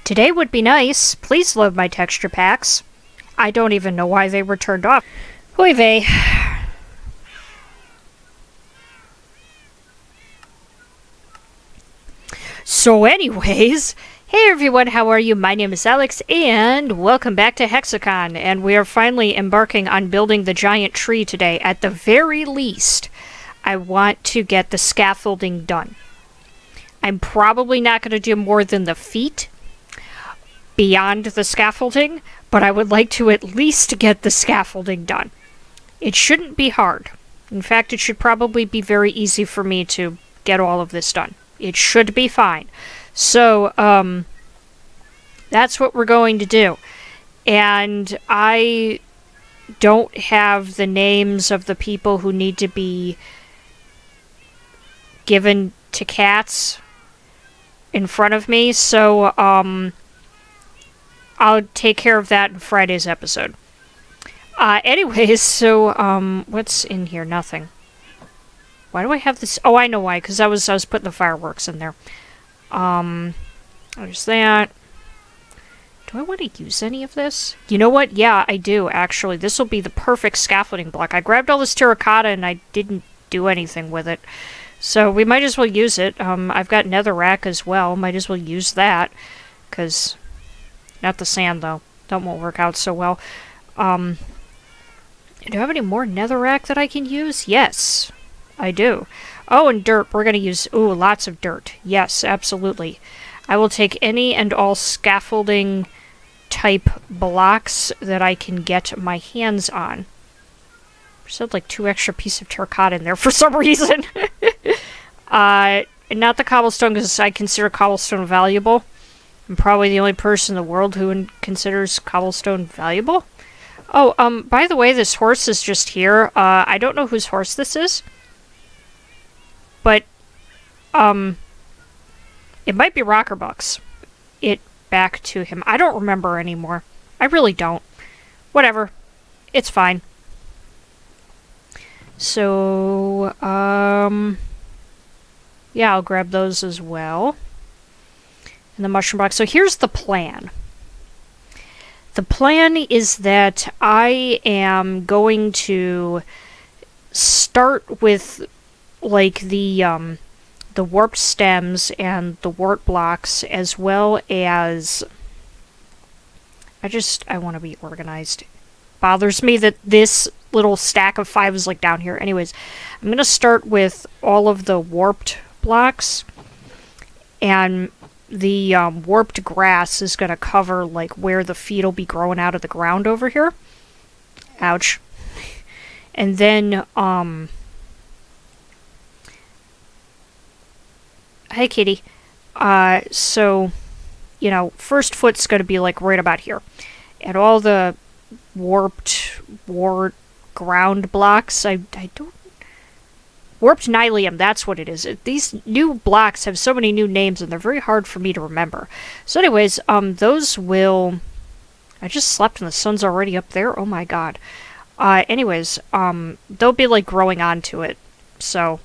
Today would be nice. Please load my texture packs. I don't even know why they were turned off. Oy vey. So anyways, hey everyone, how are you? My name is Alex, and welcome back to Hexacon, and we are finally embarking on building the giant tree today. At the very least, I want to get the scaffolding done. I'm probably not going to do more than the feet beyond the scaffolding, but I would like to at least get the scaffolding done. It shouldn't be hard. In fact, it should probably be very easy for me to get all of this done. It should be fine. So, that's what we're going to do. And I don't have the names of the people who need to be given to cats in front of me, so, I'll take care of that in Friday's episode. Anyways, so, what's in here? Nothing. Why do I have this? Oh, I know why, because I was putting the fireworks in there. There's that. Do I want to use any of this? You know what? Yeah, I do, actually. This will be the perfect scaffolding block. I grabbed all this terracotta and I didn't do anything with it. So we might as well use it. I've got netherrack as well. Might as well use that. Because, not the sand, though. That won't work out so well. Do I have any more netherrack that I can use? Yes, I do. Oh, and dirt. We're going to use... Ooh, lots of dirt. Yes, absolutely. I will take any and all scaffolding type blocks that I can get my hands on. There's like 2 extra pieces of terracotta in there for some reason. And not the cobblestone, because I consider cobblestone valuable. I'm probably the only person in the world who considers cobblestone valuable. Oh, by the way, this horse is just here. I don't know whose horse this is. But, it might be Rockerbuck's. It back to him. I don't remember anymore. I really don't. Whatever. It's fine. So, yeah, I'll grab those as well. And the mushroom box. So here's the plan. The plan is that I am going to start with, like, the warped stems and the wart blocks, as well as... I want to be organized. Bothers me that this little stack of 5 is, like, down here. Anyways, I'm going to start with all of the warped blocks, and the warped grass is going to cover, like, where the feet will be growing out of the ground over here. Ouch. And then, Hey, kitty. So, you know, first foot's going to be, like, right about here. And all the warped ground blocks, I don't... Warped nylium, that's what it is. These new blocks have so many new names, and they're very hard for me to remember. So anyways, those will... I just slept and the sun's already up there? Oh my god. Anyways, they'll be, like, growing onto it. So,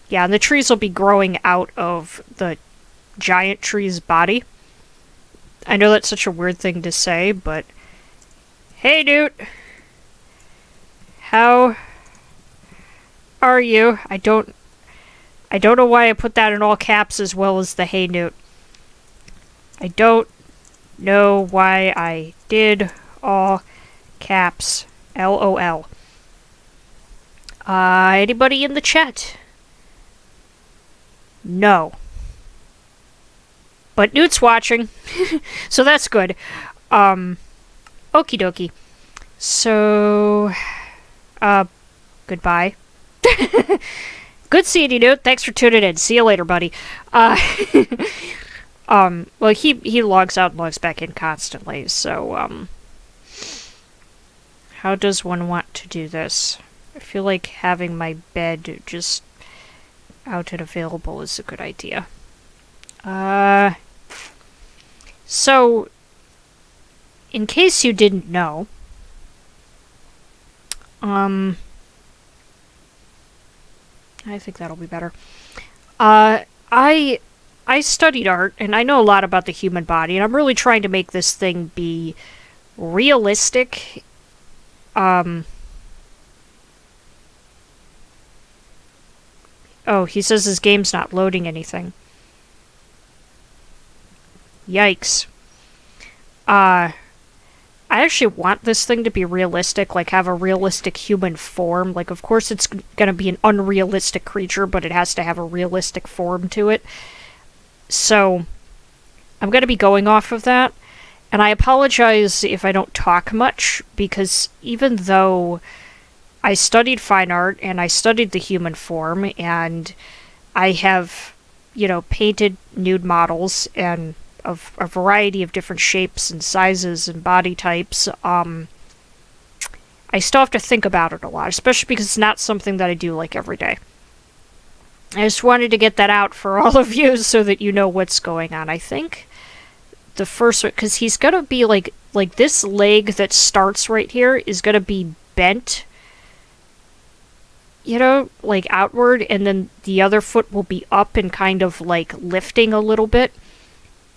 yeah, and the trees will be growing out of the giant tree's body. I know that's such a weird thing to say, but... Hey, dude! How are you? I don't know why I put that in all caps as well as the hey Newt. I don't know why I did all caps. LOL. Anybody in the chat? No. But Newt's watching, so that's good. Okie dokie. So, goodbye. Good seeing you, Newt. Thanks for tuning in. See you later, buddy. Well, he logs out and logs back in constantly, so, how does one want to do this? I feel like having my bed just out and available is a good idea. So, in case you didn't know, I think that'll be better. I I studied art, and I know a lot about the human body, and I'm really trying to make this thing be realistic. Oh, he says his game's not loading anything. Yikes. I actually want this thing to be realistic, like have a realistic human form. Like, of course it's gonna be an unrealistic creature, but it has to have a realistic form to it. So, I'm gonna be going off of that. And I apologize if I don't talk much, because even though I studied fine art and I studied the human form, and I have, painted nude models and of a variety of different shapes and sizes and body types, I still have to think about it a lot, especially because it's not something that I do like every day. I just wanted to get that out for all of you so that you know what's going on. I think the first one, because he's gonna be like this leg that starts right here is gonna be bent, like outward, and then the other foot will be up and kind of like lifting a little bit,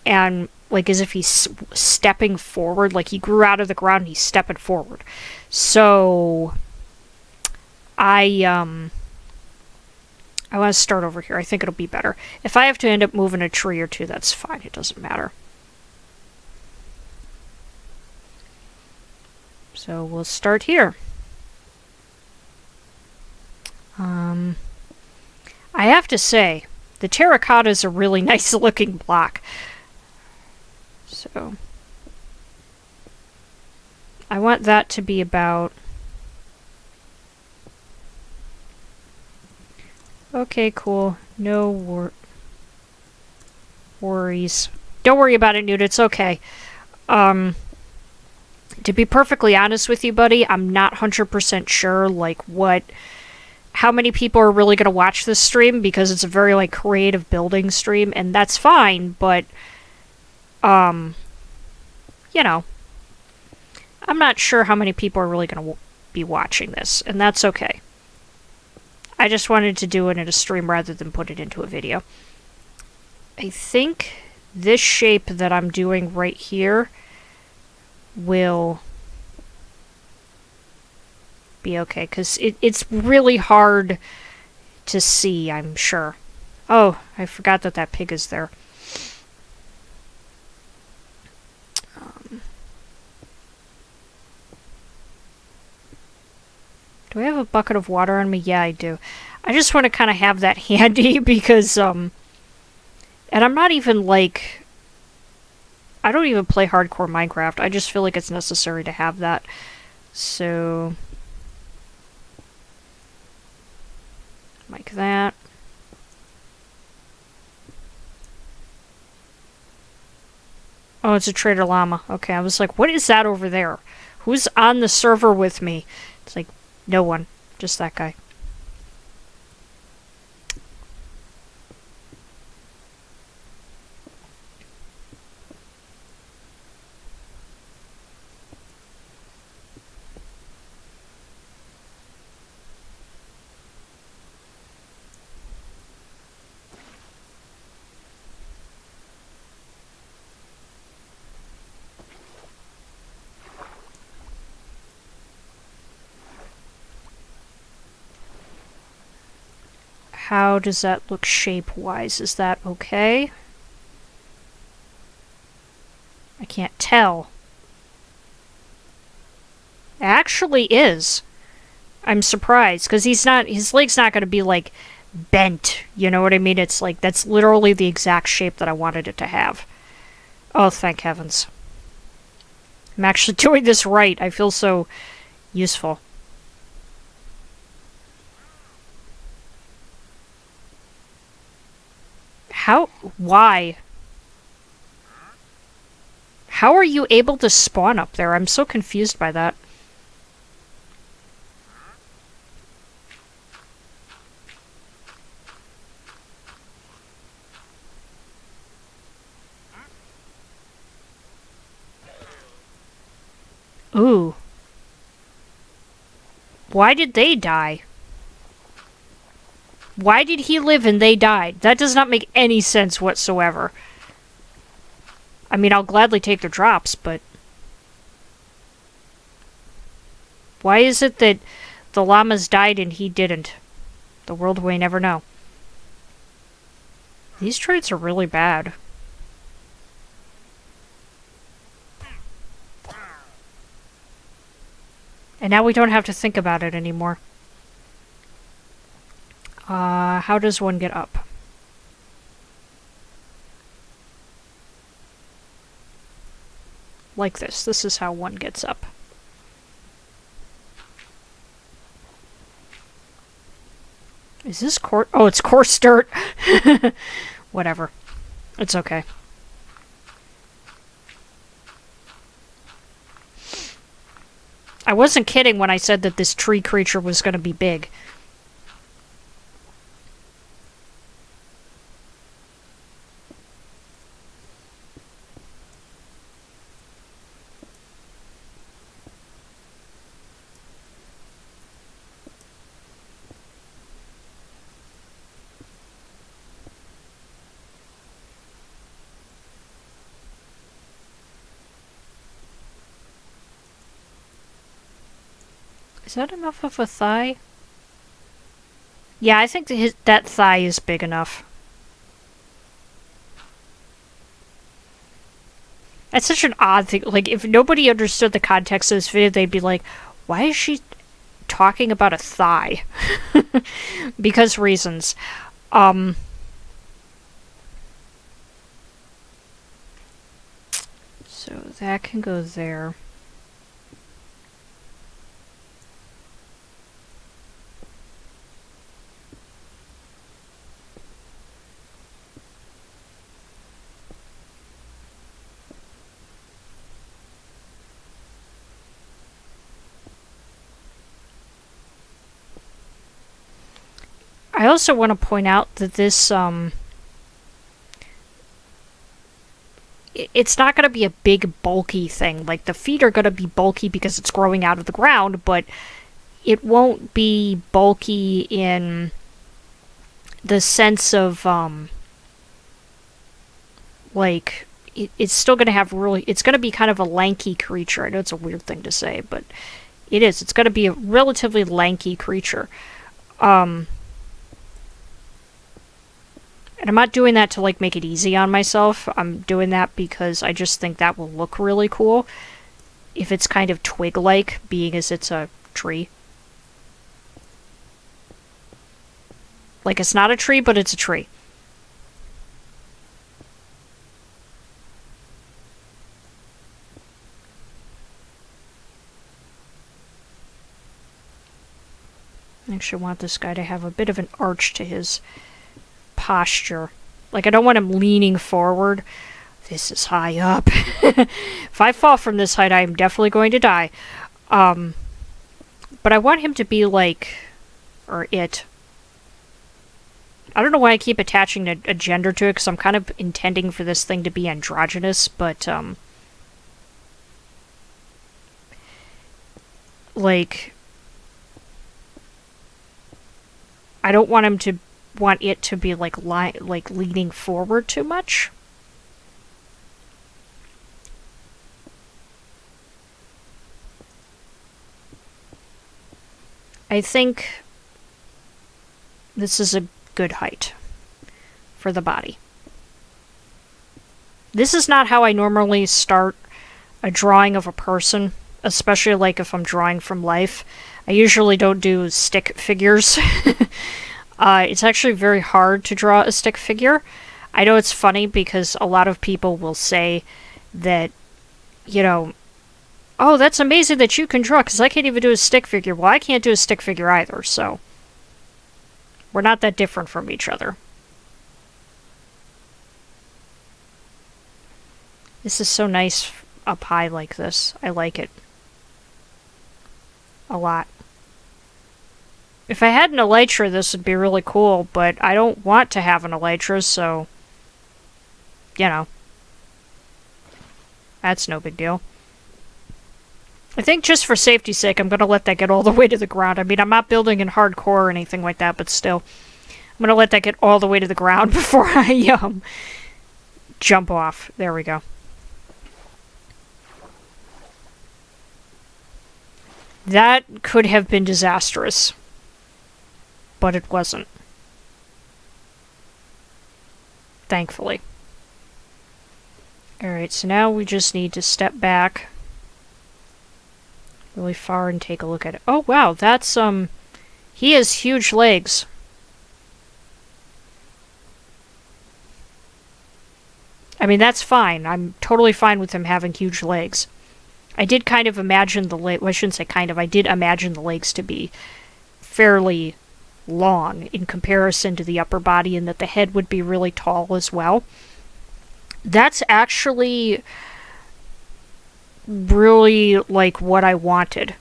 and like as if he's stepping forward, like he grew out of the ground and he's stepping forward. So I want to start over here. I think it'll be better. If I have to end up moving a tree or two, that's fine. It doesn't matter. So we'll start here. I have to say, the terracotta is a really nice looking block. So I want that to be about... Okay, cool. No worries. Don't worry about it, Newt. It's okay. To be perfectly honest with you, buddy, I'm not 100% sure, like, how many people are really going to watch this stream, because it's a very, like, creative building stream, and that's fine, but, I'm not sure how many people are really going to be watching this, and that's okay. I just wanted to do it in a stream rather than put it into a video. I think this shape that I'm doing right here will be okay, because it's really hard to see, I'm sure. Oh, I forgot that pig is there. Do I have a bucket of water on me? Yeah, I do. I just want to kind of have that handy because, and I'm not even like... I don't even play hardcore Minecraft. I just feel like it's necessary to have that. So... like that. Oh, it's a trader llama. Okay, I was like, what is that over there? Who's on the server with me? It's like, no one. Just that guy. How does that look shape-wise? Is that okay? I can't tell. It actually is. I'm surprised, because his leg's not going to be, like, bent. You know what I mean? It's like, that's literally the exact shape that I wanted it to have. Oh, thank heavens. I'm actually doing this right. I feel so useful. How? Why? How are you able to spawn up there? I'm so confused by that. Ooh. Why did they die? Why did he live and they died? That does not make any sense whatsoever. I mean, I'll gladly take their drops, but... Why is it that the llamas died and he didn't? The world may never know. These traits are really bad. And now we don't have to think about it anymore. How does one get up? Like this. This is how one gets up. Is this coarse? Oh, it's coarse dirt. Whatever. It's okay. I wasn't kidding when I said that this tree creature was going to be big. Is that enough of a thigh? Yeah, I think that thigh is big enough. That's such an odd thing. Like, if nobody understood the context of this video, they'd be like, why is she talking about a thigh? Because reasons. So that can go there. I also want to point out that this, it's not going to be a big, bulky thing. Like, the feet are going to be bulky because it's growing out of the ground, but it won't be bulky in the sense of, like, it's still going to have it's going to be kind of a lanky creature. I know it's a weird thing to say, but it is. It's going to be a relatively lanky creature. And I'm not doing that to, like, make it easy on myself. I'm doing that because I just think that will look really cool if it's kind of twig-like, being as it's a tree. Like, it's not a tree, but it's a tree. I actually want this guy to have a bit of an arch to his posture. Like, I don't want him leaning forward. This is high up. If I fall from this height, I am definitely going to die. But I want him to be like... Or it. I don't know why I keep attaching a gender to it, because I'm kind of intending for this thing to be androgynous, but, like... I don't want him to want it to be like leaning forward too much. I think this is a good height for the body. This is not how I normally start a drawing of a person, especially like if I'm drawing from life. I usually don't do stick figures. It's actually very hard to draw a stick figure. I know it's funny because a lot of people will say that, you know, oh, that's amazing that you can draw, because I can't even do a stick figure. Well, I can't do a stick figure either, so we're not that different from each other. This is so nice up high like this. I like it a lot. If I had an elytra, this would be really cool, but I don't want to have an elytra, so, you know, that's no big deal. I think just for safety's sake, I'm going to let that get all the way to the ground. I mean, I'm not building in hardcore or anything like that, but still. I'm gonna let that get all the way to the ground before I jump off. There we go. That could have been disastrous, but it wasn't. Thankfully. Alright, so now we just need to step back really far and take a look at it. Oh wow, that's he has huge legs. I mean, that's fine. I'm totally fine with him having huge legs. I did kind of imagine the legs, well, I shouldn't say kind of, I did imagine the legs to be fairly long in comparison to the upper body, and that the head would be really tall as well. That's actually really like what I wanted.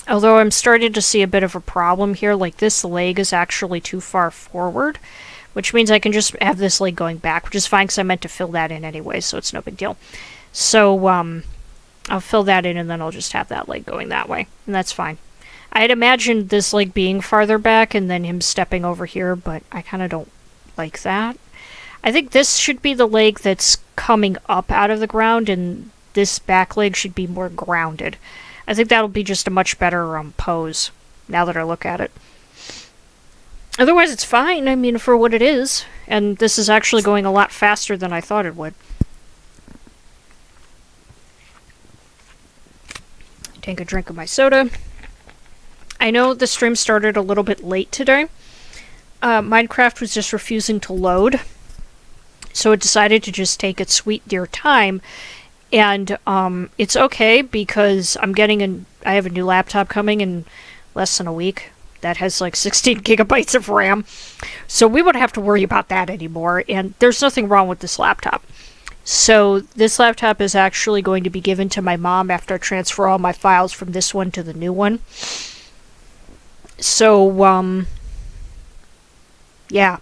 Although I'm starting to see a bit of a problem here, like this leg is actually too far forward, which means I can just have this leg going back, which is fine because I meant to fill that in anyway, so it's no big deal. So, I'll fill that in and then I'll just have that leg going that way, and that's fine. I had imagined this leg being farther back and then him stepping over here, but I kind of don't like that. I think this should be the leg that's coming up out of the ground, and this back leg should be more grounded. I think that'll be just a much better pose, now that I look at it. Otherwise, it's fine, I mean, for what it is. And this is actually going a lot faster than I thought it would. Take a drink of my soda. I know the stream started a little bit late today. Minecraft was just refusing to load, so it decided to just take its sweet dear time. And it's okay because I have a new laptop coming in less than a week that has like 16 gigabytes of RAM. So we wouldn't have to worry about that anymore, and there's nothing wrong with this laptop. So this laptop is actually going to be given to my mom after I transfer all my files from this one to the new one. So, yeah.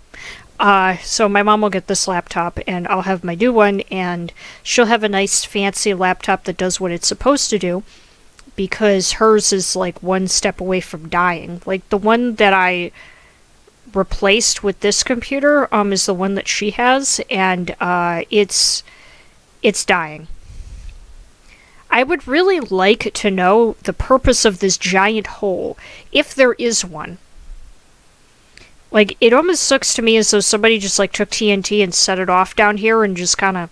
So my mom will get this laptop, and I'll have my new one, and she'll have a nice fancy laptop that does what it's supposed to do, because hers is like one step away from dying. Like the one that I replaced with this computer is the one that she has, and it's dying. I would really like to know the purpose of this giant hole, if there is one. Like, it almost looks to me as though somebody just, like, took TNT and set it off down here and just kind of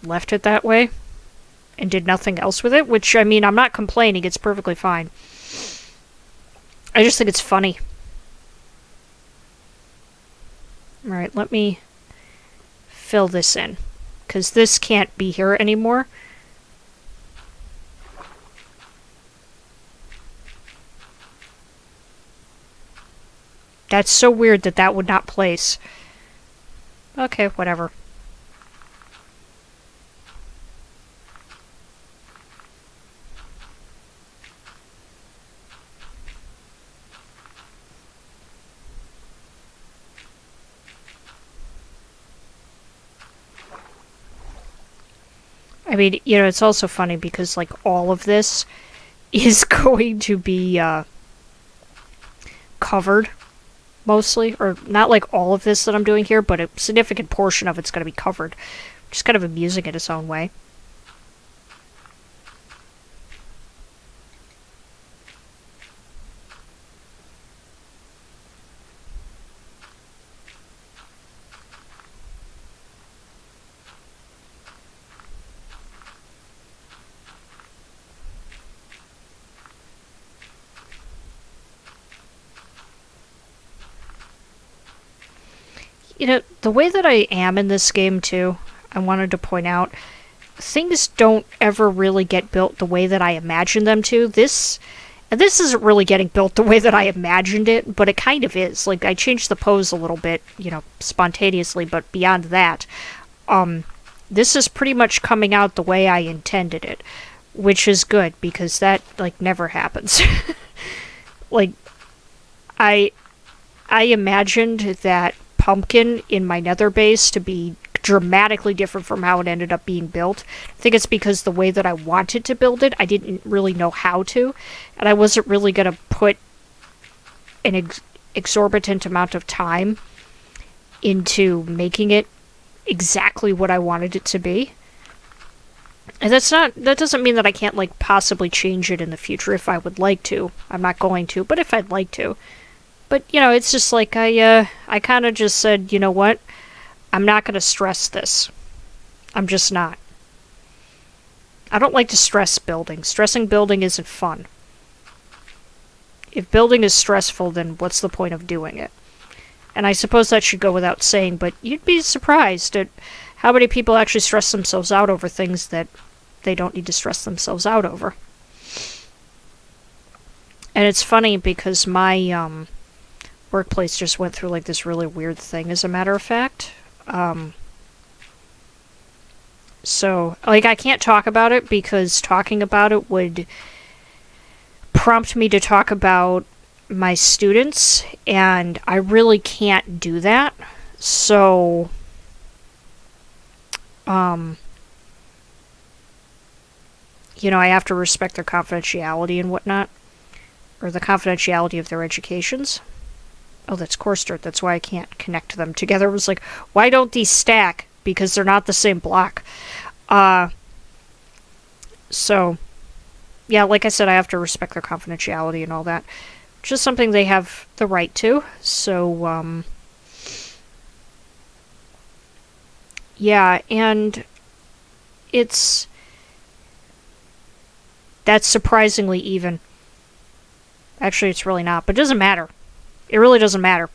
left it that way and did nothing else with it, which, I mean, I'm not complaining, it's perfectly fine. I just think it's funny. Alright, let me fill this in, because this can't be here anymore. That's so weird that that would not place. Okay, whatever. I mean, you know, it's also funny because, like, all of this is going to be, covered. Mostly, or not like all of this that I'm doing here, but a significant portion of it's going to be covered. Just kind of amusing in its own way. You know, the way that I am in this game, too, I wanted to point out, things don't ever really get built the way that I imagined them to. This isn't really getting built the way that I imagined it, but it kind of is. Like, I changed the pose a little bit, you know, spontaneously, but beyond that, this is pretty much coming out the way I intended it, which is good, because that, like, never happens. Like, I imagined that pumpkin in my nether base to be dramatically different from how it ended up being built. I think it's because the way that I wanted to build it, I didn't really know how to, and I wasn't really going to put an exorbitant amount of time into making it exactly what I wanted it to be. And that doesn't mean that I can't, like, possibly change it in the future if I would like to. I'm not going to, but if I'd like to. But, you know, it's just like I kind of just said, you know what? I'm not going to stress this. I'm just not. I don't like to stress building. Stressing building isn't fun. If building is stressful, then what's the point of doing it? And I suppose that should go without saying, but you'd be surprised at how many people actually stress themselves out over things that they don't need to stress themselves out over. And it's funny because my workplace just went through like this really weird thing, as a matter of fact. So, like, I can't talk about it because talking about it would prompt me to talk about my students, and I really can't do that. So, you know, I have to respect their confidentiality and whatnot, or the confidentiality of their educations. Oh, that's course dirt. That's why I can't connect them together. It was like, why don't these stack? Because they're not the same block. So, yeah, like I said, I have to respect their confidentiality and all that. Just something they have the right to. So, yeah, and that's surprisingly even. Actually, it's really not, but it doesn't matter. It really doesn't matter.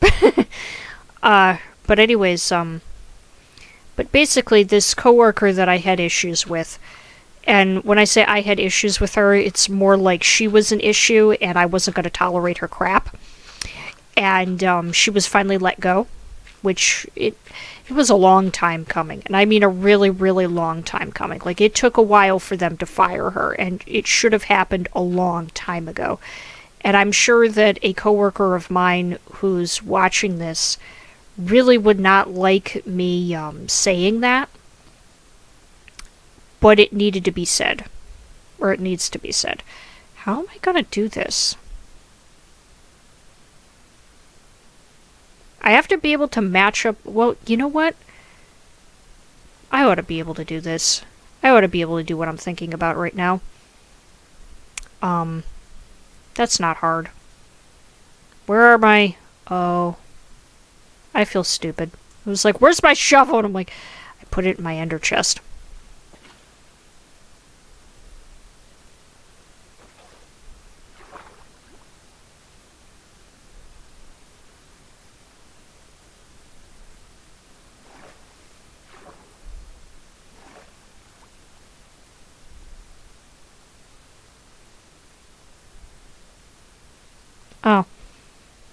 But anyways, but basically this coworker that I had issues with, and when I say I had issues with her, it's more like she was an issue and I wasn't going to tolerate her crap. And she was finally let go, which it was a long time coming. And I mean a really, really long time coming. Like, it took a while for them to fire her, and it should have happened a long time ago. And I'm sure that a coworker of mine who's watching this really would not like me saying that, but it needed to be said. Or it needs to be said. How am I going to do this? I have to be able to match up. Well, you know what? I ought to be able to do this. I ought to be able to do what I'm thinking about right now. That's not hard. Where are my... Oh. I feel stupid. It was like, where's my shovel? And I'm like, I put it in my ender chest. Oh.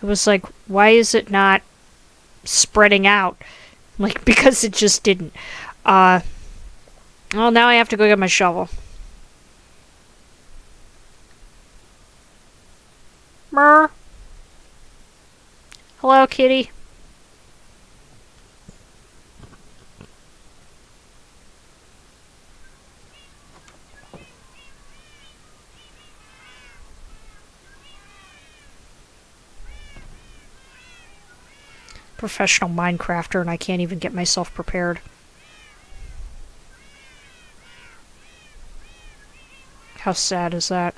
It was like, why is it not spreading out? Like, because it just didn't. Well, now I have to go get my shovel. Mer. Hello, kitty. Professional Minecrafter, and I can't even get myself prepared. How sad is that?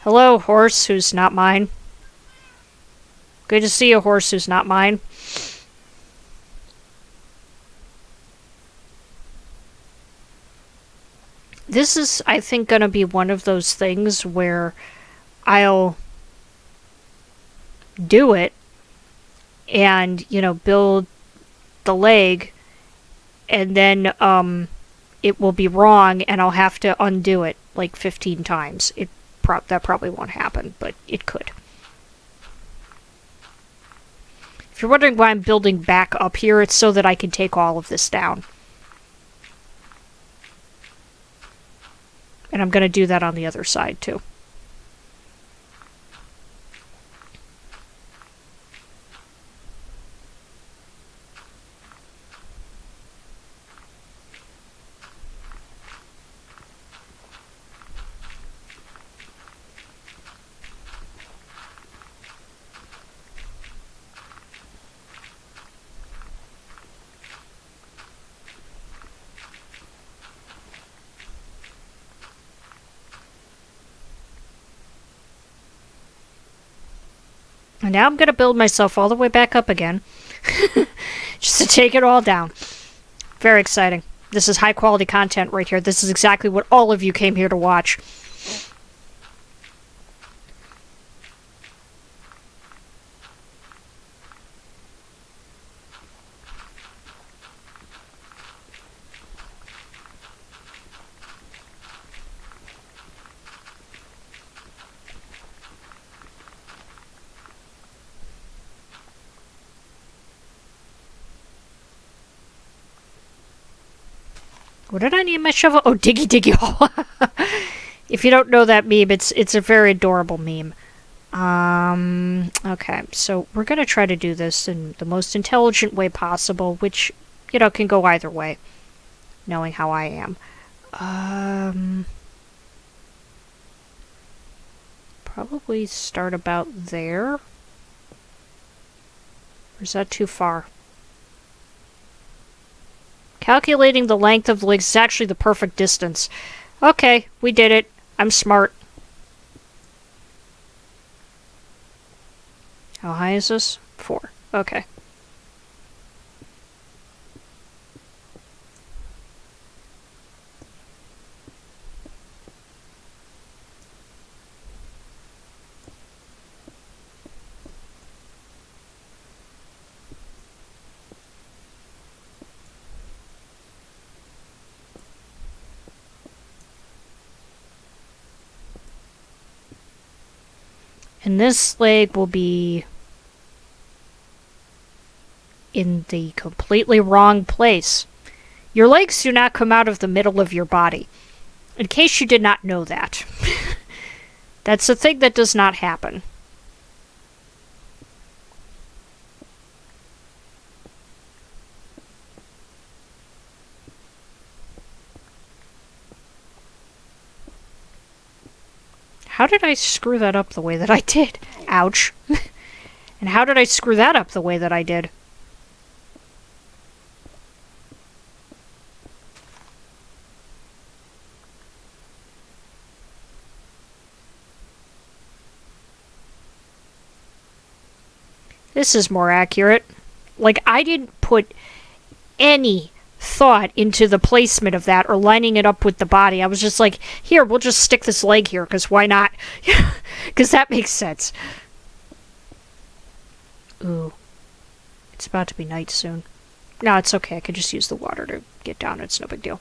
Hello, horse who's not mine. Good to see a horse who's not mine. This is, I think, going to be one of those things where I'll do it and, you know, build the leg, and then it will be wrong and I'll have to undo it like 15 times. That probably won't happen, but it could. If you're wondering why I'm building back up here, it's so that I can take all of this down. And I'm going to do that on the other side, too. And now I'm going to build myself all the way back up again. Just to take it all down. Very exciting. This is high quality content right here. This is exactly what all of you came here to watch. What did I name my shovel? Oh, Diggy Diggy Hole. If you don't know that meme, it's a very adorable meme. Okay, so we're gonna try to do this in the most intelligent way possible, which, you know, can go either way, knowing how I am. Probably start about there. Or is that too far? Calculating the length of the legs is actually the perfect distance. Okay, we did it. I'm smart. How high is this? 4. Okay. And this leg will be in the completely wrong place. Your legs do not come out of the middle of your body. In case you did not know that. That's a thing that does not happen. How did I screw that up the way that I did? Ouch. And how did I screw that up the way that I did? This is more accurate. Like, I didn't put any thought into the placement of that or lining it up with the body. I was just like, here, we'll just stick this leg here, because why not? Because that makes sense. Ooh. It's about to be night soon. No, it's okay. I could just use the water to get down. It's no big deal.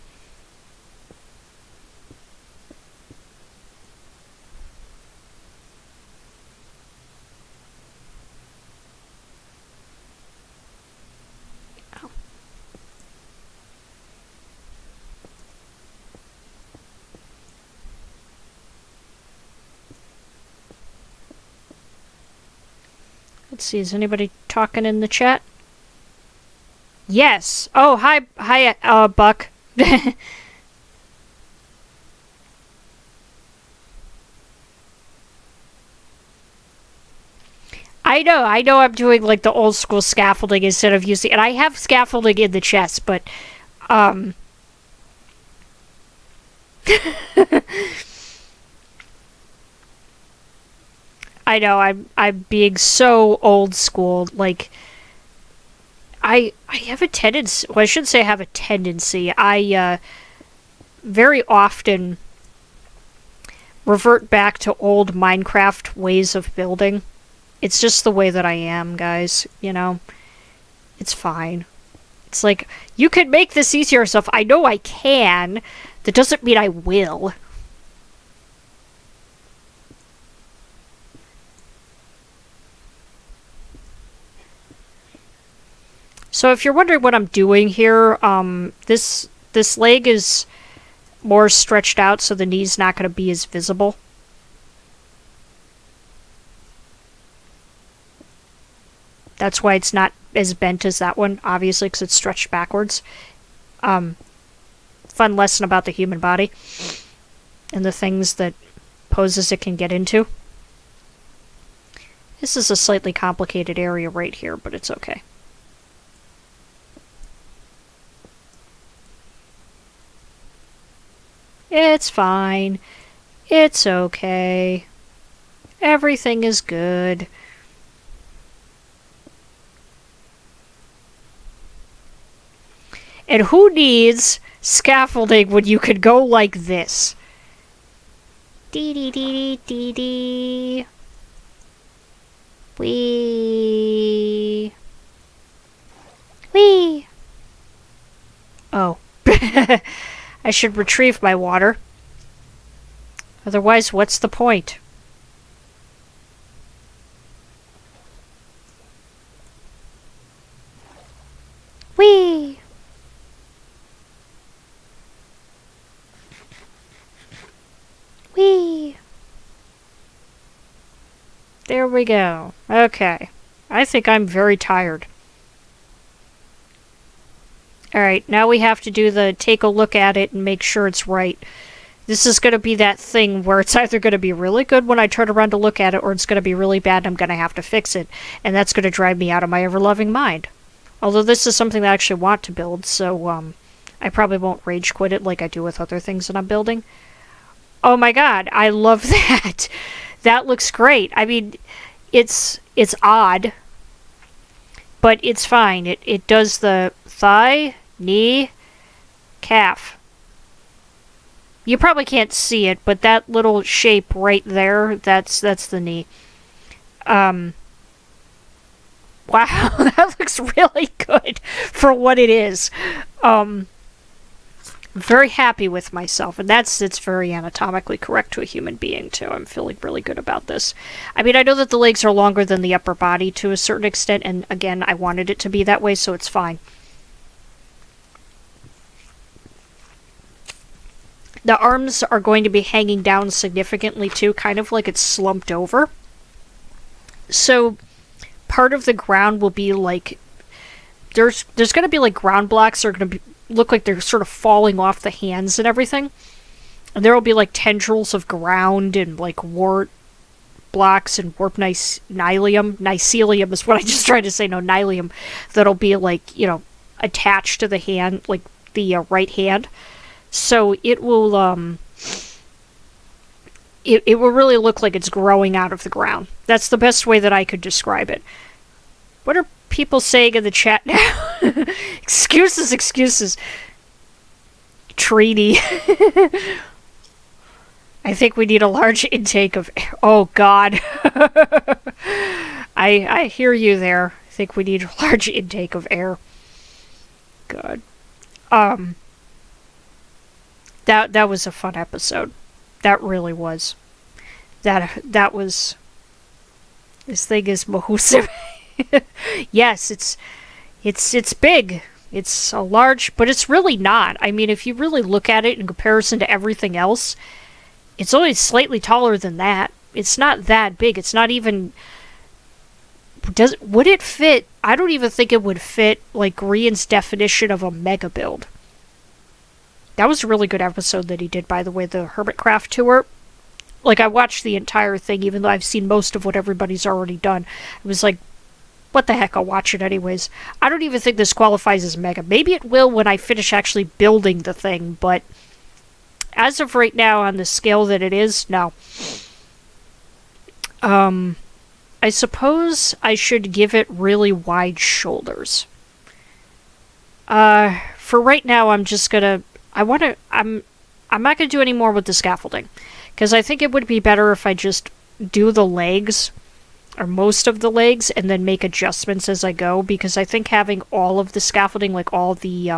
Let's see, is anybody talking in the chat? Yes. Oh, hi, Buck. I know I'm doing like the old school scaffolding instead of using, and I have scaffolding in the chest, but, I know, I'm being so old school, like, I have a tendency, well, I shouldn't say I have a tendency, I, very often revert back to old Minecraft ways of building. It's just the way that I am, guys, you know? It's fine. It's like, you can make this easier yourself. I know I can. That doesn't mean I will. So if you're wondering what I'm doing here, this leg is more stretched out, so the knee's not going to be as visible. That's why it's not as bent as that one, obviously, because it's stretched backwards. Fun lesson about the human body and the things that poses it can get into. This is a slightly complicated area right here, but it's okay. It's fine. It's okay. Everything is good. And who needs scaffolding when you could go like this? Dee dee dee dee dee. Wee. Wee. Oh. I should retrieve my water. Otherwise, what's the point? Whee! Whee! There we go. Okay. I think I'm very tired. Alright, now we have to do the take a look at it and make sure it's right. This is going to be that thing where it's either going to be really good when I turn around to look at it, or it's going to be really bad and I'm going to have to fix it. And that's going to drive me out of my ever-loving mind. Although this is something that I actually want to build, so I probably won't rage quit it like I do with other things that I'm building. Oh my god, I love that! That looks great. I mean, it's odd, but it's fine. It does the thigh, knee, calf. You probably can't see it, but that little shape right there, that's the knee. Wow, that looks really good for what it is. Very happy with myself, and it's very anatomically correct to a human being too. I'm feeling really good about this. I mean, I know that the legs are longer than the upper body to a certain extent, and again, I wanted it to be that way, so it's fine. The arms are going to be hanging down significantly too, kind of like it's slumped over. So part of the ground will be like there's going to be like ground blocks that are going to look like they're sort of falling off the hands and everything. And there will be like tendrils of ground and like wart blocks and warp mycelium is what I just tried to say. No, nylium, that'll be like, you know, attached to the hand, like the right hand. So it will it will really look like it's growing out of the ground. That's the best way that I could describe it. What are people saying in the chat now? Excuses. Treaty. I think we need a large intake of air. Oh god. I hear you there. I think we need a large intake of air. God. That was a fun episode. That really was. That was. This thing is Mahusim. Yes, it's big. It's a large, but it's really not. I mean, if you really look at it in comparison to everything else, it's only slightly taller than that. It's not that big. It's not even. Would it fit? I don't even think it would fit like Rian's definition of a mega build. That was a really good episode that he did, by the way, the Hermitcraft tour. Like, I watched the entire thing, even though I've seen most of what everybody's already done. It was like, what the heck, I'll watch it anyways. I don't even think this qualifies as mega. Maybe it will when I finish actually building the thing, but as of right now, on the scale that it is, no. I suppose I should give it really wide shoulders. For right now, I'm just gonna... I'm not going to do any more with the scaffolding, because I think it would be better if I just do the legs, or most of the legs, and then make adjustments as I go, because I think having all of the scaffolding, like all the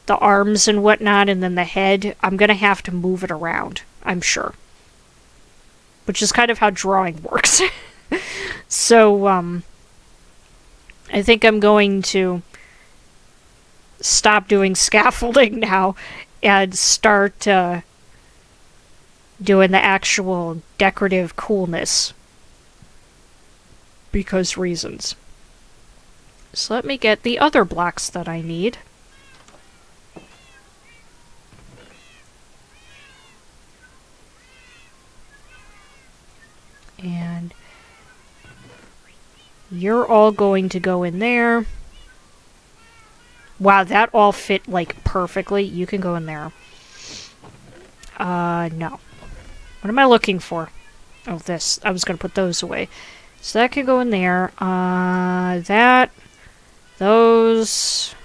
arms and whatnot, and then the head, I'm going to have to move it around, I'm sure. Which is kind of how drawing works. So, I think I'm going to stop doing scaffolding now and start doing the actual decorative coolness because reasons. So let me get the other blocks that I need. And you're all going to go in there. Wow, that all fit, like, perfectly. You can go in there. No. What am I looking for? Oh, this. I was going to put those away. So that can go in there. Those.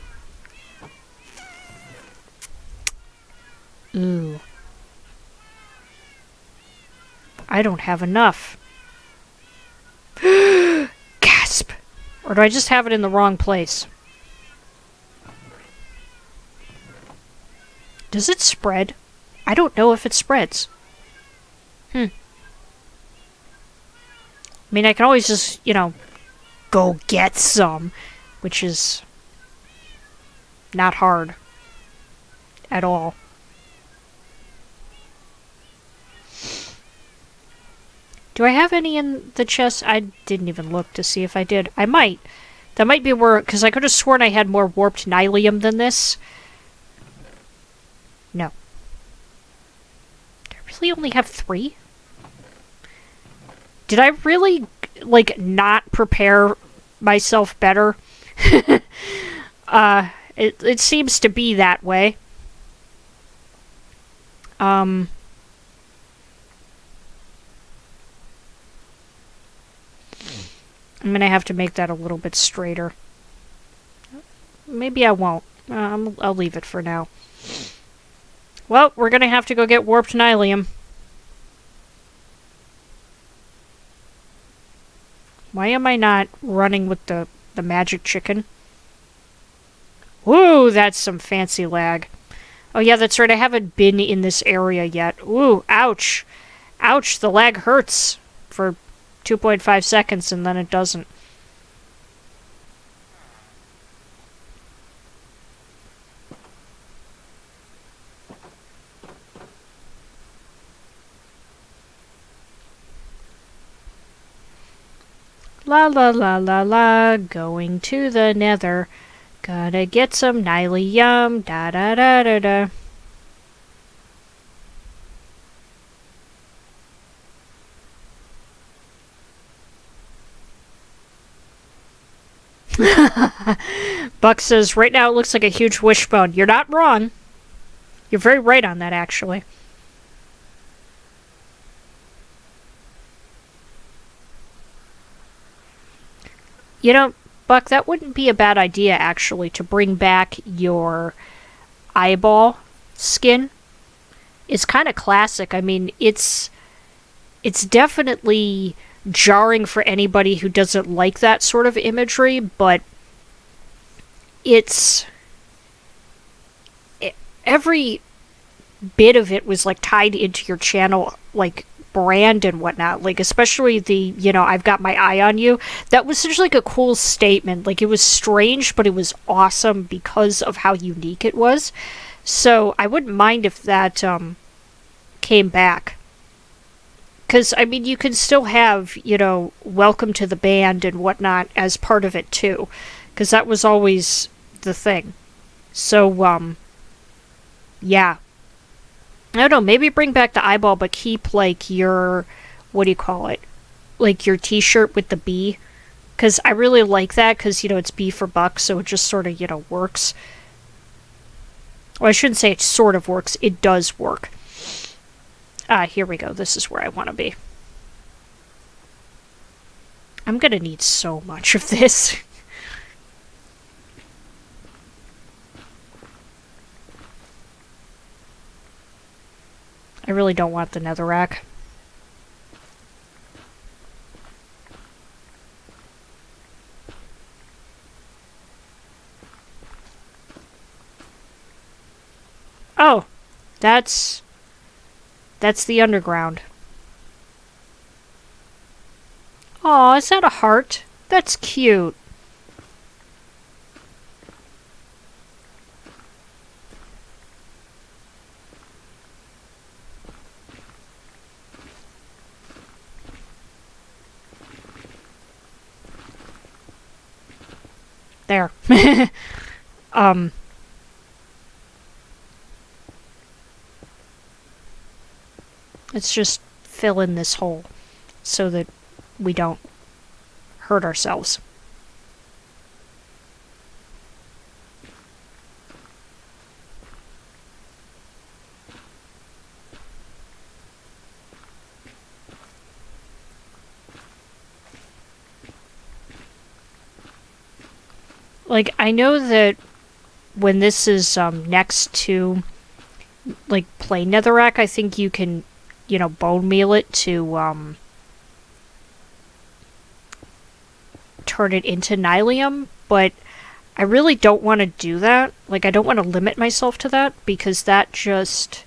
Ooh. I don't have enough. Gasp! Or do I just have it in the wrong place? Does it spread? I don't know if it spreads. I mean, I can always just, go get some, which is not hard at all. Do I have any in the chest? I didn't even look to see if I did. I might. That might be where... Because I could have sworn I had more warped nylium than this. No. Do I really only have 3? Did I really, not prepare myself better? It seems to be that way. I'm gonna have to make that a little bit straighter. Maybe I won't. I'll leave it for now. Well, we're gonna have to go get warped nylium. Why am I not running with the magic chicken? Ooh, that's some fancy lag. Oh yeah, that's right, I haven't been in this area yet. Ooh, ouch. Ouch, the lag hurts for 2.5 seconds and then it doesn't. La la la la la, going to the nether. Gotta get some nylium, da da da da da. Buck says, right now it looks like a huge wishbone. You're not wrong. You're very right on that, actually. You know, Buck, that wouldn't be a bad idea, actually, to bring back your eyeball skin. It's kind of classic. I mean, it's definitely jarring for anybody who doesn't like that sort of imagery, but every bit of it was tied into your channel brand and whatnot, especially the I've got my eye on you. That was such a cool statement. It was strange, but it was awesome because of how unique it was. So I wouldn't mind if that came back. Because, I mean, you can still have, welcome to the band and whatnot as part of it, too. Because that was always the thing. So, yeah. I don't know, maybe bring back the eyeball, but keep, your, what do you call it? Your t-shirt with the B. Because I really like that, because, it's B for buck, so it just sort of, works. Well, I shouldn't say it sort of works, it does work. Here we go. This is where I want to be. I'm gonna need so much of this. I really don't want the netherrack. Oh, that's the underground. Aw, is that a heart? That's cute. There. Let's just fill in this hole so that we don't hurt ourselves. I know that when this is next to like plain netherrack, I think you can, you know, bone meal it to turn it into nylium, but I really don't want to do that. Like, I don't want to limit myself to that, because that just...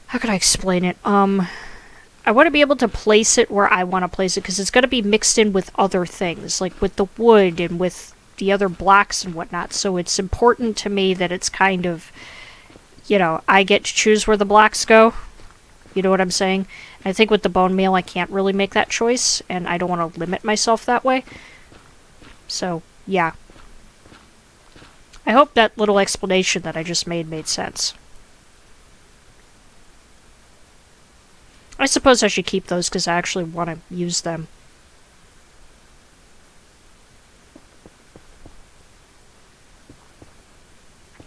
How can I explain it? I want to be able to place it where I want to place it, because it's going to be mixed in with other things, like with the wood and with the other blocks and whatnot. So it's important to me that it's kind of, you know, I get to choose where the blocks go. You know what I'm saying? I think with the bone meal, I can't really make that choice, and I don't want to limit myself that way. So, yeah. I hope that little explanation that I just made sense. I suppose I should keep those because I actually want to use them.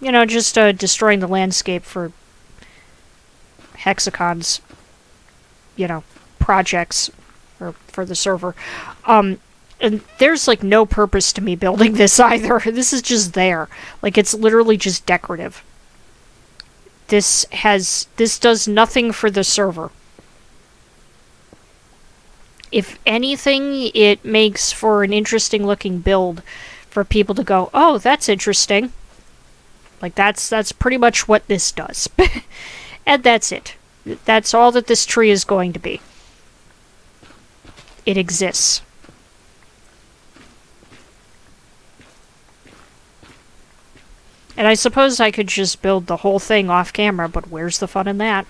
You know, just destroying the landscape for Hexacon's, you know, projects or for the server. And there's like no purpose to me building this either. This is just there. Like, it's literally just decorative. This does nothing for the server. If anything, it makes for an interesting looking build for people to go, oh, that's interesting. Like, that's pretty much what this does. And that's it. That's all that this tree is going to be. It exists. And I suppose I could just build the whole thing off camera, but where's the fun in that?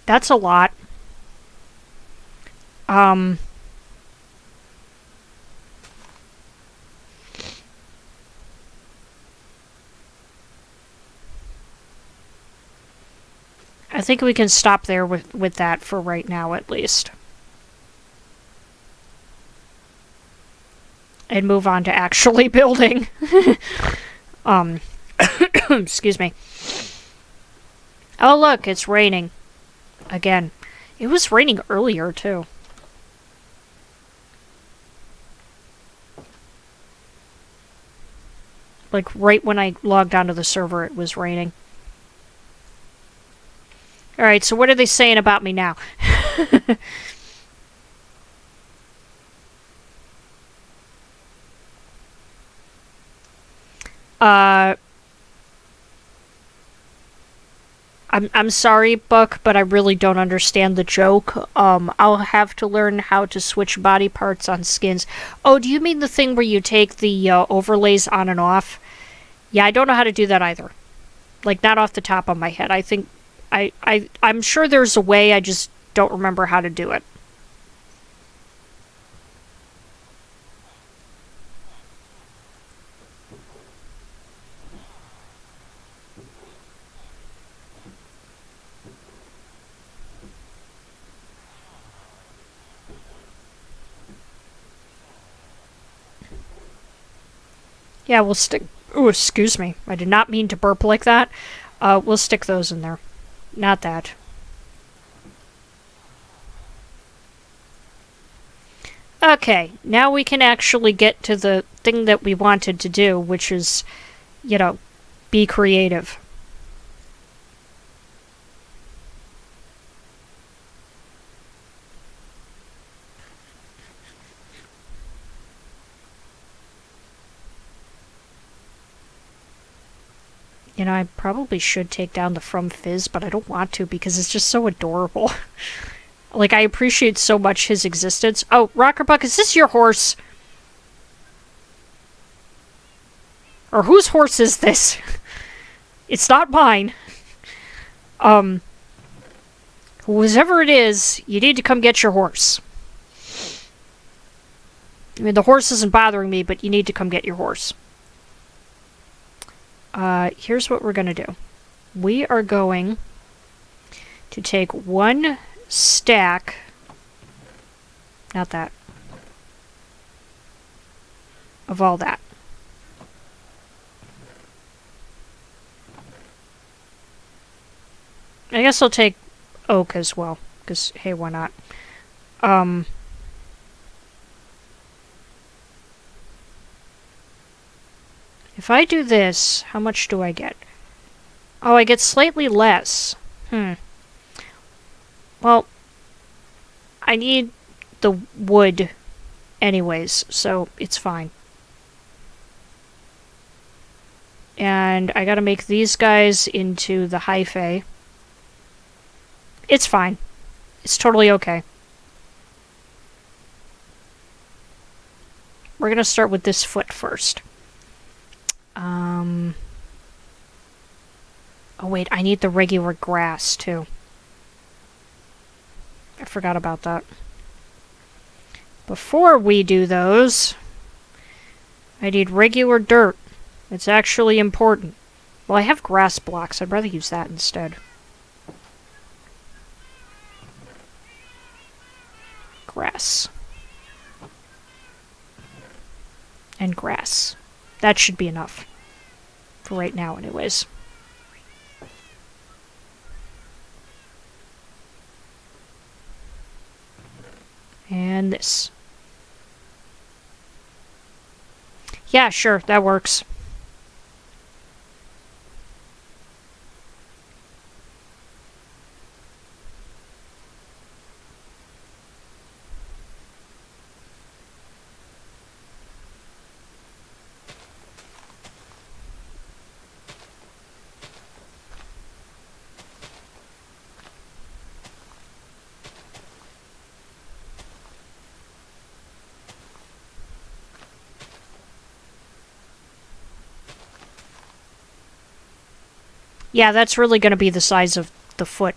That's a lot. I think we can stop there with that for right now, at least. And move on to actually building. Excuse me. Oh, look, it's raining. Again. It was raining earlier, too. Like, right when I logged onto the server, it was raining. Alright, so what are they saying about me now? I'm sorry, Buck, but I really don't understand the joke. I'll have to learn how to switch body parts on skins. Oh, do you mean the thing where you take the overlays on and off? Yeah, I don't know how to do that either. Like, not off the top of my head. I think... I'm sure there's a way, I just don't remember how to do it. Yeah, we'll stick... Ooh, excuse me. I did not mean to burp like that. We'll stick those in there. Not that. Okay, now we can actually get to the thing that we wanted to do, which is, you know, be creative. You know, I probably should take down the From Fizz, but I don't want to because it's just so adorable. Like, I appreciate so much his existence. Oh, Rockerbuck, is this your horse? Or whose horse is this? It's not mine. Whoever it is, you need to come get your horse. I mean, the horse isn't bothering me, but you need to come get your horse. Here's what we're going to do. We are going to take one stack, not that, of all that. I guess I'll take oak as well, because, hey, why not? If I do this, how much do I get? Oh, I get slightly less. Well, I need the wood anyways, so it's fine. And I gotta make these guys into the hyphae. It's fine. It's totally okay. We're gonna start with this foot first. Oh wait, I need the regular grass too. I forgot about that. Before we do those, I need regular dirt. It's actually important. Well, I have grass blocks. I'd rather use that instead. Grass. And grass. That should be enough. For right now, anyways. And this. Yeah, sure, that works. Yeah, that's really going to be the size of the foot,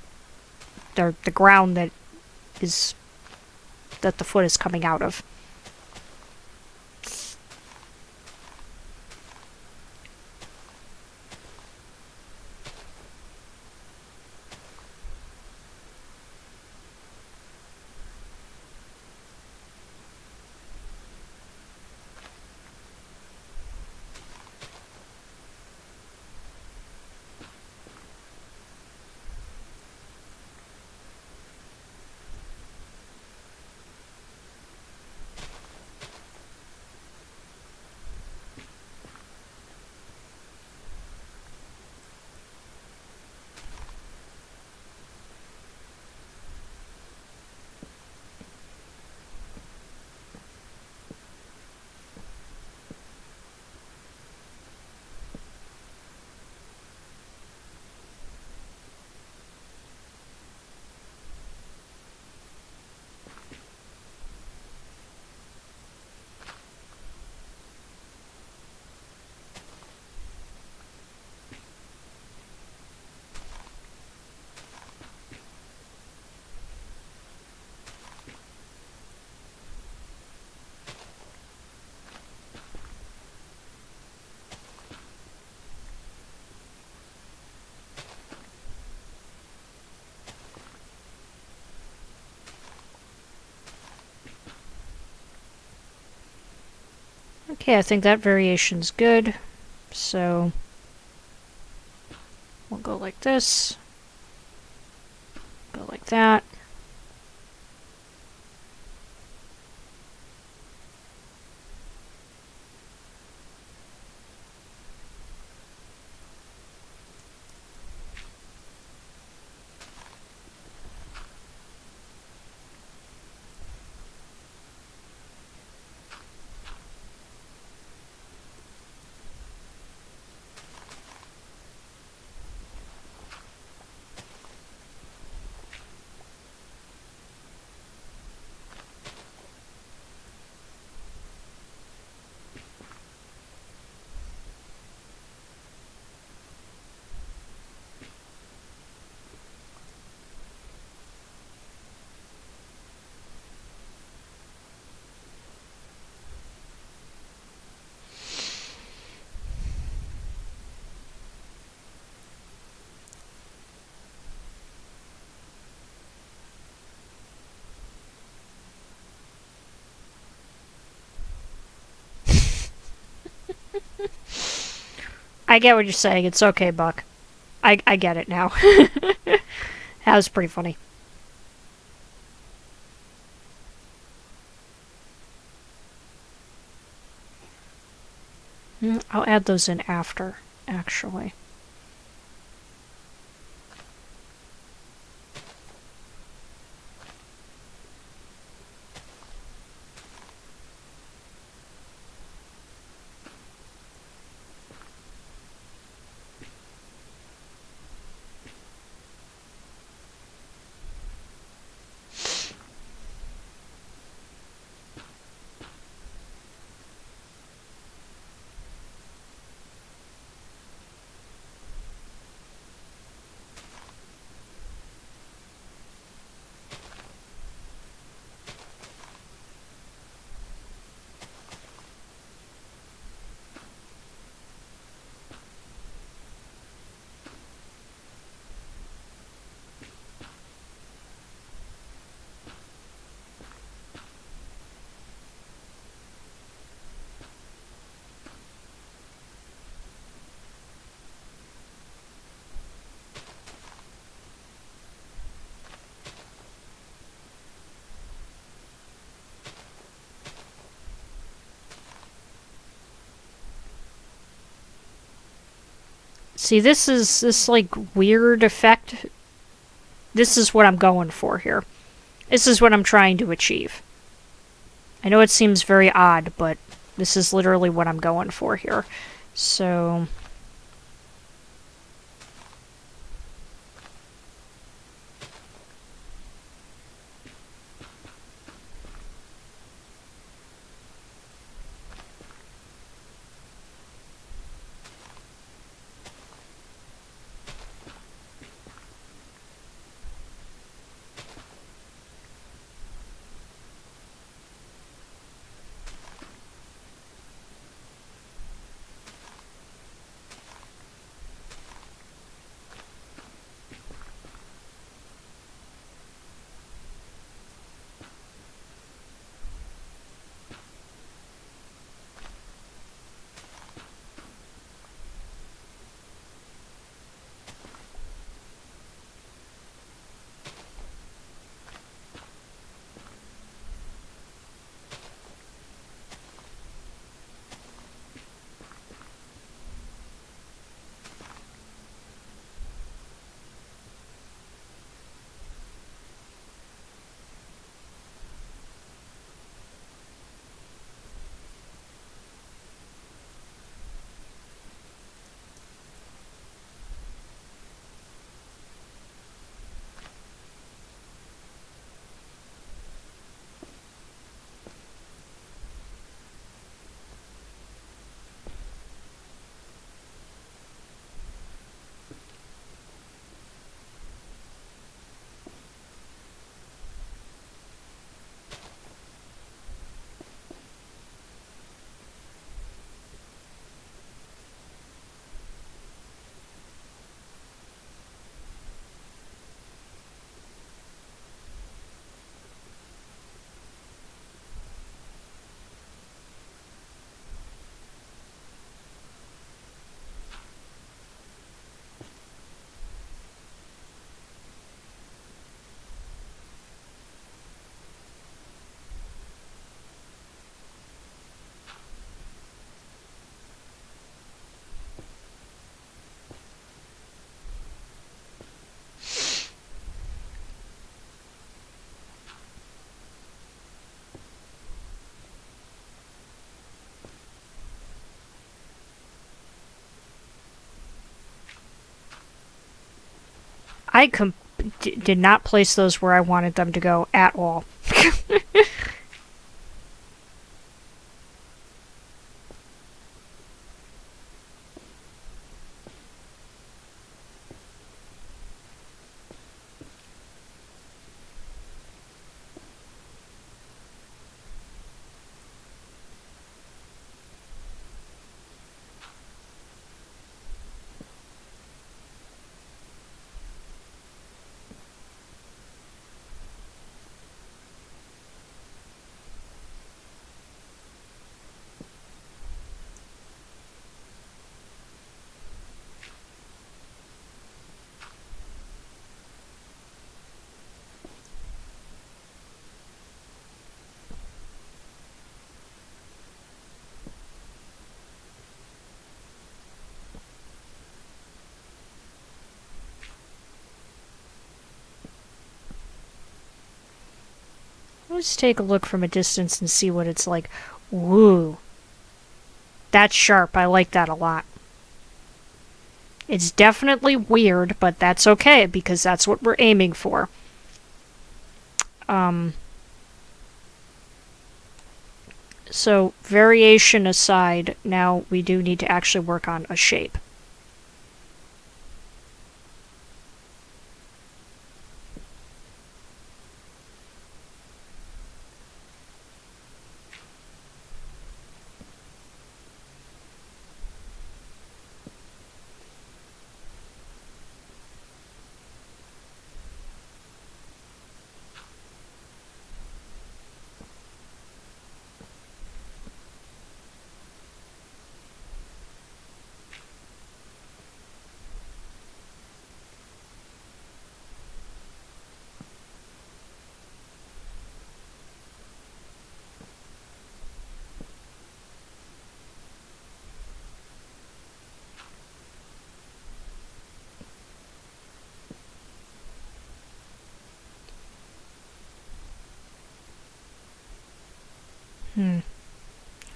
the ground that the foot is coming out of. Okay, I think that variation's good. So we'll go like this. Go like that. I get what you're saying. It's okay, Buck. I get it now. That was pretty funny. I'll add those in after, actually. See, this is this like weird effect. This is what I'm going for here. This is what I'm trying to achieve. I know it seems very odd, but this is literally what I'm going for here. So I did not place those where I wanted them to go at all. Let's take a look from a distance and see what it's like. Woo. That's sharp. I like that a lot. It's definitely weird, but that's okay because that's what we're aiming for. So variation aside, now we do need to actually work on a shape.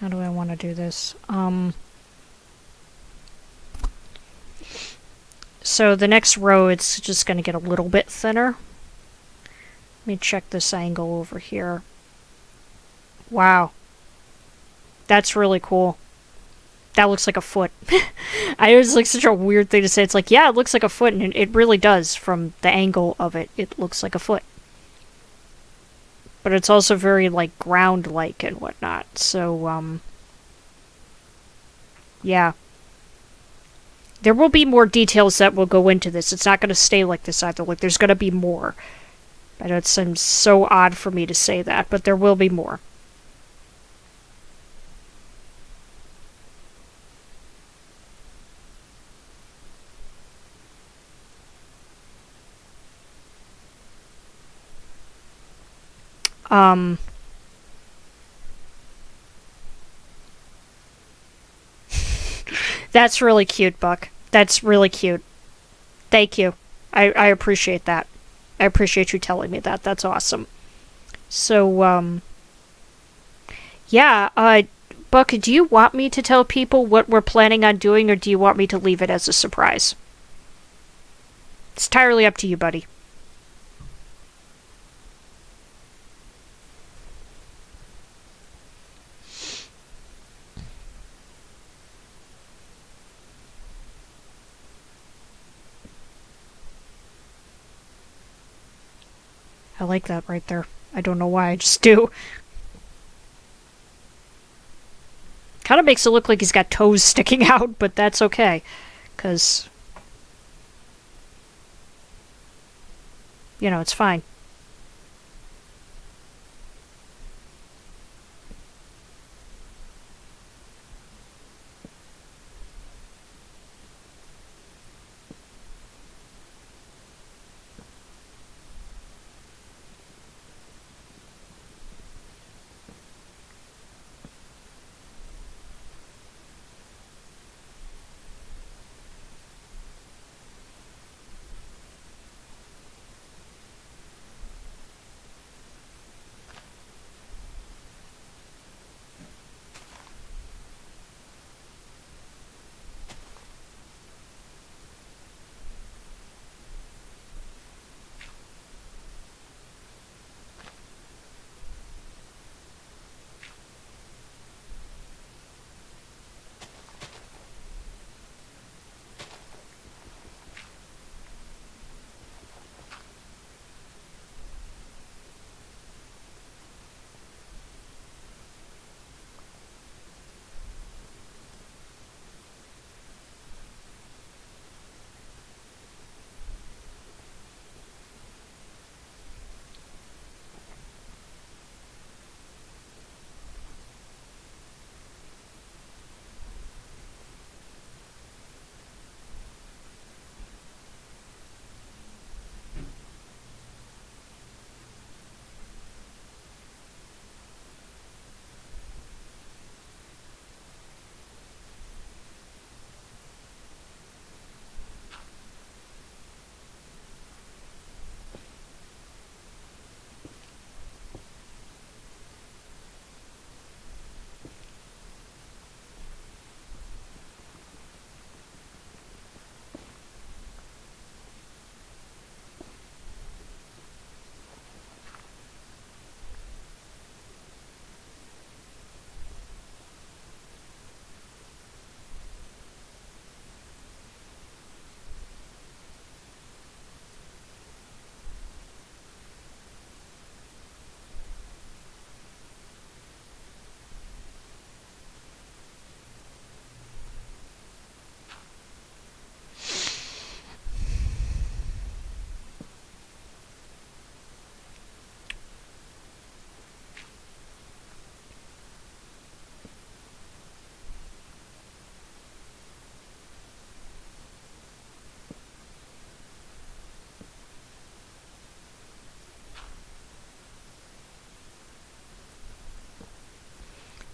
How do I want to do this? So the next row, it's just going to get a little bit thinner. Let me check this angle over here. Wow. That's really cool. That looks like a foot. I was like such a weird thing to say. It's like, yeah, it looks like a foot, and it really does from the angle of it. It looks like a foot. But it's also very, like, ground-like and whatnot. So, yeah. There will be more details that will go into this. It's not going to stay like this either. Like, there's going to be more. I know it seems so odd for me to say that, but there will be more. That's really cute, Buck. That's really cute. Thank you. I appreciate that. I appreciate you telling me that. That's awesome. So, yeah, Buck, do you want me to tell people what we're planning on doing, or do you want me to leave it as a surprise? It's entirely up to you, buddy. I like that right there. I don't know why, I just do. Kind of makes it look like he's got toes sticking out, but that's okay. Because, you know, it's fine.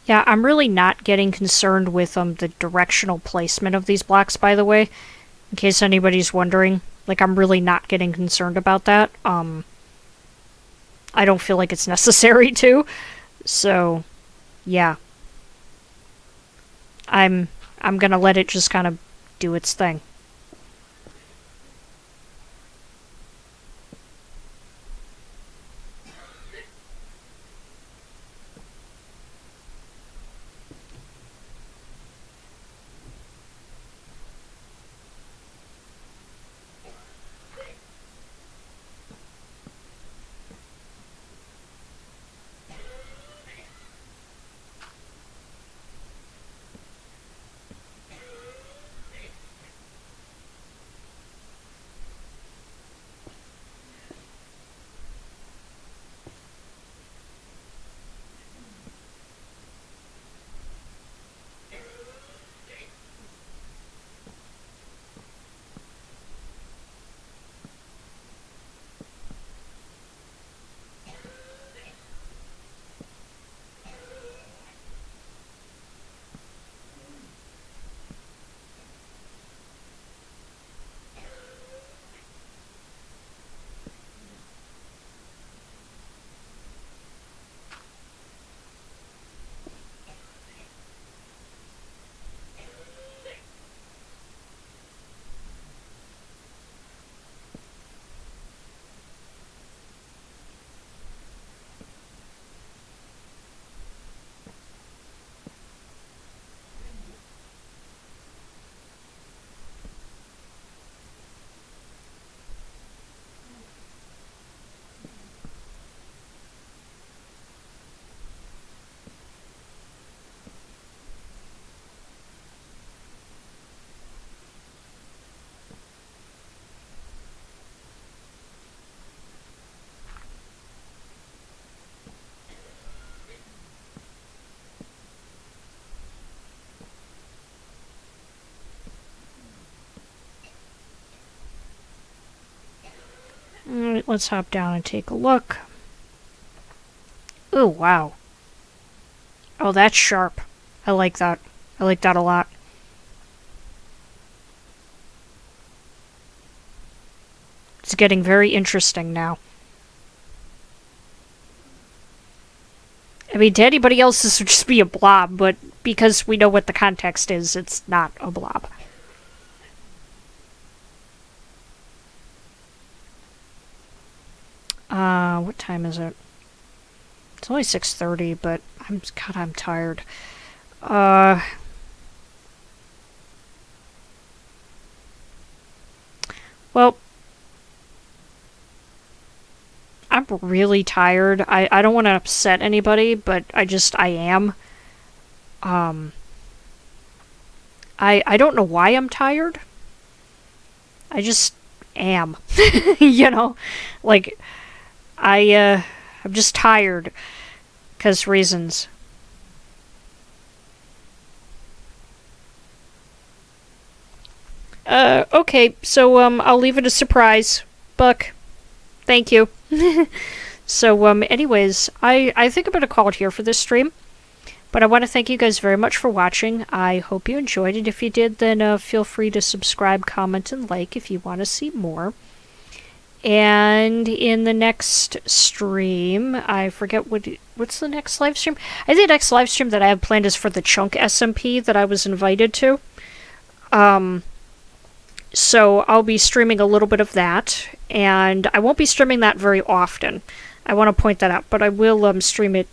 Yeah, I'm really not getting concerned with the directional placement of these blocks, by the way, in case anybody's wondering. Like, I'm really not getting concerned about that. I don't feel like it's necessary to. So, yeah. I'm gonna let it just kind of do its thing. Alright, let's hop down and take a look. Ooh, wow. Oh, that's sharp. I like that. I like that a lot. It's getting very interesting now. I mean, to anybody else, this would just be a blob, but because we know what the context is, it's not a blob. What time is it? It's only 6:30, but I'm tired. Well, I'm really tired. I don't want to upset anybody, but I am. Um, I don't know why I'm tired. I just am. You know? Like, I'm just tired. 'Cause reasons. Okay, so, I'll leave it a surprise. Buck, thank you. So, anyways, I think I'm gonna call it here for this stream. But I want to thank you guys very much for watching. I hope you enjoyed it. If you did, then feel free to subscribe, comment, and like if you want to see more. And in the next stream, I forget what's the next live stream? I think the next live stream that I have planned is for the Chunk SMP that I was invited to. So I'll be streaming a little bit of that, and I won't be streaming that very often. I want to point that out, but I will stream it,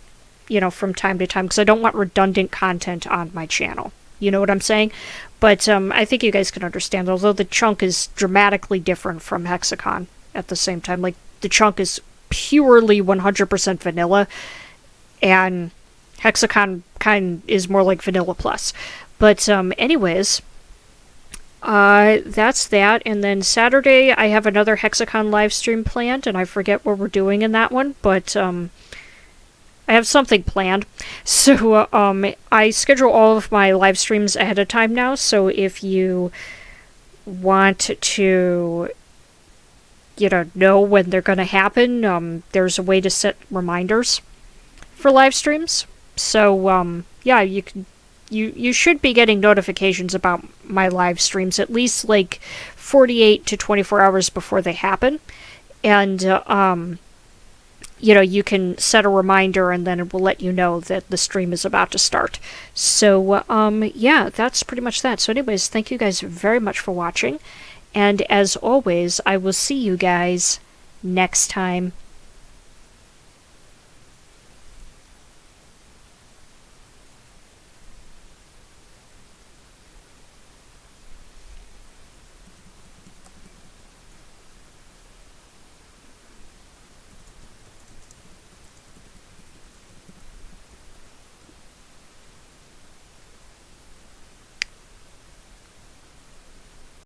you know, from time to time, because I don't want redundant content on my channel. You know what I'm saying? But I think you guys can understand, although the Chunk is dramatically different from Hexacon at the same time. Like, the Chunk is purely 100% vanilla, and Hexacon kind is more like vanilla plus. But anyways, that's that. And then Saturday, I have another Hexacon live stream planned, and I forget what we're doing in that one, but I have something planned. So I schedule all of my live streams ahead of time now, so if you want to, you know when they're going to happen, there's a way to set reminders for live streams. So yeah, you should be getting notifications about my live streams at least like 48 to 24 hours before they happen. And you can set a reminder and then it will let you know that the stream is about to start. So yeah, that's pretty much that. So anyways, thank you guys very much for watching, and as always, I will see you guys next time.